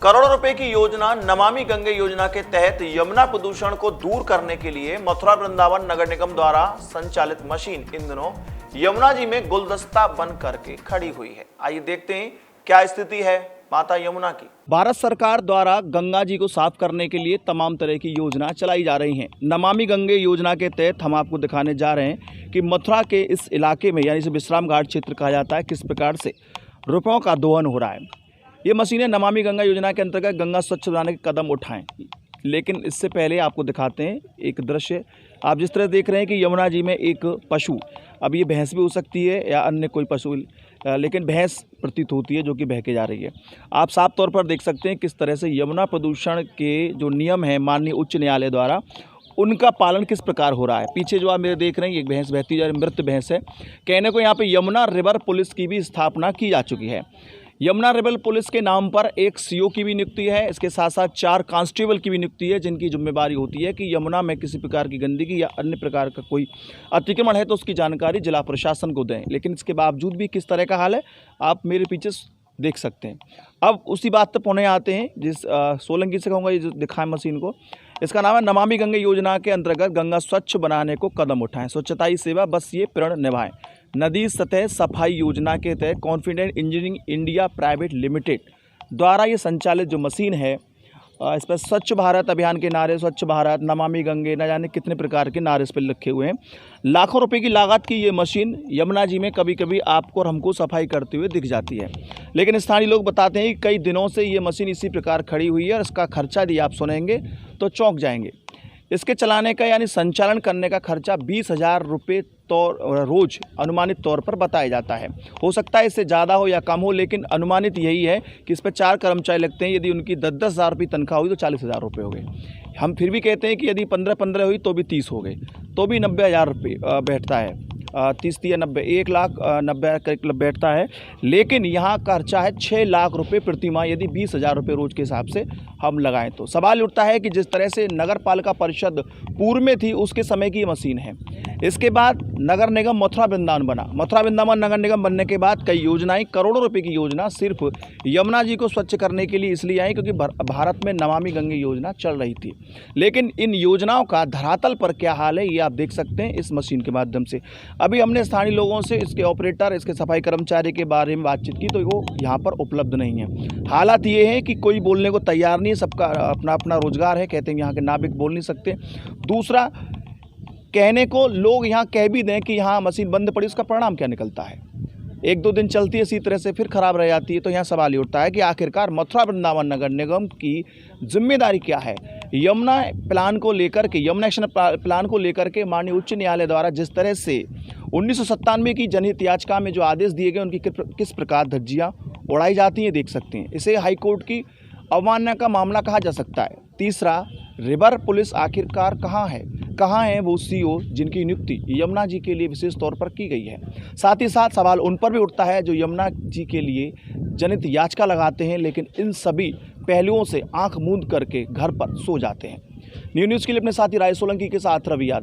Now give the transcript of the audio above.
करोड़ों रुपए की योजना नमामि गंगे योजना के तहत यमुना प्रदूषण को दूर करने के लिए मथुरा वृंदावन नगर निगम द्वारा संचालित मशीन इन दिनों यमुना जी में गुलदस्ता बन करके खड़ी हुई है। आइए देखते हैं क्या स्थिति है माता यमुना की। भारत सरकार द्वारा गंगा जी को साफ करने के लिए तमाम तरह की योजना चलाई जा रही हैं। नमामि गंगे योजना के तहत हम आपको दिखाने जा रहे हैं कि मथुरा के इस इलाके में, यानी इसे विश्राम घाट क्षेत्र कहा जाता है, किस प्रकार से रुपयों का दोहन हो रहा है। ये मशीनें नमामि गंगा योजना के अंतर्गत गंगा स्वच्छ बनाने के कदम उठाएं। लेकिन इससे पहले आपको दिखाते हैं एक दृश्य। आप जिस तरह देख रहे हैं कि यमुना जी में एक पशु, अब ये भैंस भी हो सकती है या अन्य कोई पशु, लेकिन भैंस प्रतीत होती है जो कि बह के जा रही है। आप साफ तौर पर देख सकते हैं किस तरह से यमुना प्रदूषण के जो नियम हैं माननीय उच्च न्यायालय द्वारा, उनका पालन किस प्रकार हो रहा है। पीछे जो आप मेरे देख रहे हैं एक भैंस बहती जा रही, मृत भैंस है। कहने को यहाँ पे यमुना रिवर पुलिस की भी स्थापना की जा चुकी है। यमुना रिवर पुलिस के नाम पर एक सीओ की भी नियुक्ति है। इसके साथ साथ 4 कांस्टेबल की भी नियुक्ति है, जिनकी जिम्मेदारी होती है कि यमुना में किसी प्रकार की गंदगी या अन्य प्रकार का कोई अतिक्रमण है तो उसकी जानकारी जिला प्रशासन को दें। लेकिन इसके बावजूद भी किस तरह का हाल है आप मेरे पीछे देख सकते हैं। अब उसी बात पर पुनः आते हैं जिस सोलंकी से कहूँगा, ये जो दिखाएं मशीन को, इसका नाम है नमामि गंगे योजना के अंतर्गत गंगा स्वच्छ बनाने को कदम उठाएं, स्वच्छता ही सेवा बस ये प्रण निभाएं। नदी सतह सफाई योजना के तहत confident engineering India private limited द्वारा ये संचालित जो मशीन है, इस पर स्वच्छ भारत अभियान के नारे, स्वच्छ भारत, नमामि गंगे, न जाने कितने प्रकार के नारे इस पर लिखे हुए हैं। लाखों रुपए की लागत की ये मशीन यमुना जी में कभी कभी आपको और हमको सफाई करते हुए दिख जाती है। लेकिन स्थानीय लोग बताते हैं कि कई दिनों से ये मशीन इसी प्रकार खड़ी हुई है और इसका खर्चा यदि आप सुनेंगे तो चौंक जाएंगे। इसके चलाने का यानी संचालन करने का खर्चा 20,000 रुपये रोज़ अनुमानित तौर पर बताया जाता है। हो सकता है इससे ज़्यादा हो या कम हो, लेकिन अनुमानित यही है कि इस पर 4 कर्मचारी लगते हैं। यदि उनकी 10-10 हज़ार रुपये तनख्वाह हुई तो 40,000 रुपये हो गए। हम फिर भी कहते हैं कि यदि 15-15 हुई तो भी 30 हो गए, तो भी 90,000 रुपये बैठता है। 30 या 90, 1,90,000 बैठता है। लेकिन यहाँ खर्चा है 6 लाख रुपये प्रति माह, यदि 20,000 रुपये रोज़ के हिसाब से हम लगाएं तो। सवाल उठता है कि जिस तरह से नगर पालिका परिषद पूर्व में थी उसके समय की मशीन है। इसके बाद नगर निगम मथुरा वृंदावन बना। मथुरा वृंदावन नगर निगम बनने के बाद कई योजनाएं, करोड़ों रुपए की योजना सिर्फ यमुना जी को स्वच्छ करने के लिए इसलिए आई क्योंकि भारत में नमामि गंगे योजना चल रही थी। लेकिन इन योजनाओं का धरातल पर क्या हाल है ये आप देख सकते हैं इस मशीन के माध्यम से। अभी हमने स्थानीय लोगों से इसके ऑपरेटर, इसके सफाई कर्मचारी के बारे में बातचीत की तो वो यहाँ पर उपलब्ध नहीं है। हालात ये है कि कोई बोलने को तैयार नहीं है, सबका अपना अपना रोजगार है। कहते हैं यहाँ के नाविक बोल नहीं सकते। दूसरा, कहने को लोग यहाँ कह भी दें कि यहाँ मशीन बंद पड़ी, उसका परिणाम क्या निकलता है। 1-2 दिन चलती है इसी तरह से, फिर खराब रह जाती है। तो यहाँ सवाल ये उठता है कि आखिरकार मथुरा वृंदावन नगर निगम की जिम्मेदारी क्या है। यमुना प्लान को लेकर के, यमुना एक्शन प्लान को लेकर के माननीय उच्च न्यायालय द्वारा जिस तरह से 1997 की जनहित याचिका में जो आदेश दिए गए उनकी किस प्रकार धज्जियाँ उड़ाई जाती हैं देख सकते हैं। इसे हाईकोर्ट की अवमानना का मामला कहा जा सकता है। तीसरा, रिवर पुलिस आखिरकार कहाँ है वो सीओ जिनकी नियुक्ति यमुना जी के लिए विशेष तौर पर की गई है। साथ ही साथ सवाल उन पर भी उठता है जो यमुना जी के लिए जनहित याचिका लगाते हैं लेकिन इन सभी पहलुओं से आंख मूंद करके घर पर सो जाते हैं। न्यूज़ के लिए अपने साथी राय सोलंकी के साथ रवि यादव।